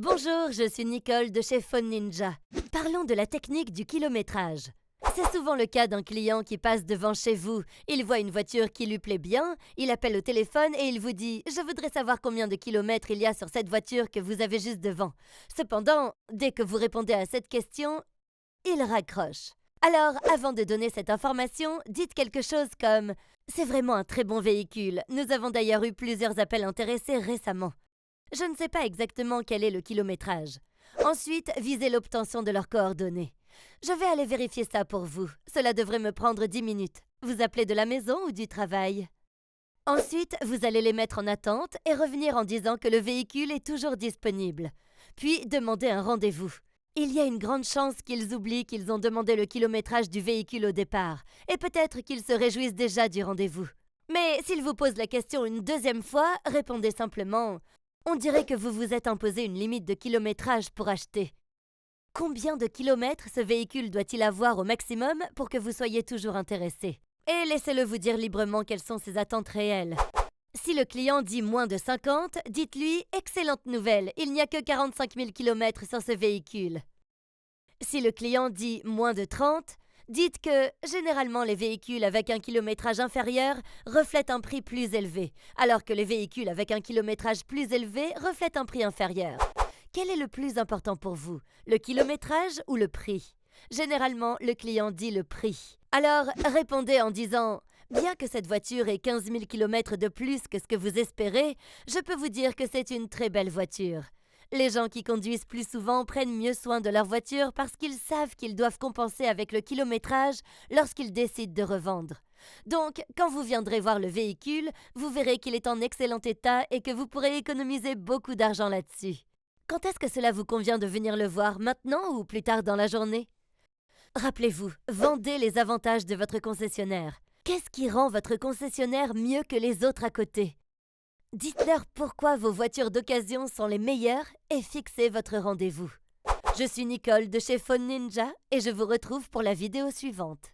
Bonjour, je suis Nicole de chez Phone Ninja. Parlons de la technique du kilométrage. C'est souvent le cas d'un client qui passe devant chez vous. Il voit une voiture qui lui plaît bien, il appelle au téléphone et il vous dit « Je voudrais savoir combien de kilomètres il y a sur cette voiture que vous avez juste devant. » Cependant, dès que vous répondez à cette question, il raccroche. Alors, avant de donner cette information, dites quelque chose comme « C'est vraiment un très bon véhicule. Nous avons d'ailleurs eu plusieurs appels intéressés récemment. » Je ne sais pas exactement quel est le kilométrage. Ensuite, visez l'obtention de leurs coordonnées. Je vais aller vérifier ça pour vous. Cela devrait me prendre 10 minutes. Vous appelez de la maison ou du travail? Ensuite, vous allez les mettre en attente et revenir en disant que le véhicule est toujours disponible. Puis, demandez un rendez-vous. Il y a une grande chance qu'ils oublient qu'ils ont demandé le kilométrage du véhicule au départ, et peut-être qu'ils se réjouissent déjà du rendez-vous. Mais s'ils vous posent la question une deuxième fois, répondez simplement « On dirait que vous vous êtes imposé une limite de kilométrage pour acheter. » Combien de kilomètres ce véhicule doit-il avoir au maximum pour que vous soyez toujours intéressé? Et laissez-le vous dire librement quelles sont ses attentes réelles. Si le client dit moins de 50, dites-lui « Excellente nouvelle, il n'y a que 45 000 km sur ce véhicule. » Si le client dit moins de 30, dites que généralement les véhicules avec un kilométrage inférieur reflètent un prix plus élevé, alors que les véhicules avec un kilométrage plus élevé reflètent un prix inférieur. Quel est le plus important pour vous, le kilométrage ou le prix? Généralement, le client dit le prix. Alors, répondez en disant « Bien que cette voiture ait 15 000 km de plus que ce que vous espérez, je peux vous dire que c'est une très belle voiture. » Les gens qui conduisent plus souvent prennent mieux soin de leur voiture parce qu'ils savent qu'ils doivent compenser avec le kilométrage lorsqu'ils décident de revendre. Donc, quand vous viendrez voir le véhicule, vous verrez qu'il est en excellent état et que vous pourrez économiser beaucoup d'argent là-dessus. Quand est-ce que cela vous convient de venir le voir, maintenant ou plus tard dans la journée? Rappelez-vous, vendez les avantages de votre concessionnaire. Qu'est-ce qui rend votre concessionnaire mieux que les autres à côté? Dites-leur pourquoi vos voitures d'occasion sont les meilleures et fixez votre rendez-vous. Je suis Nicole de chez Phone Ninja et je vous retrouve pour la vidéo suivante.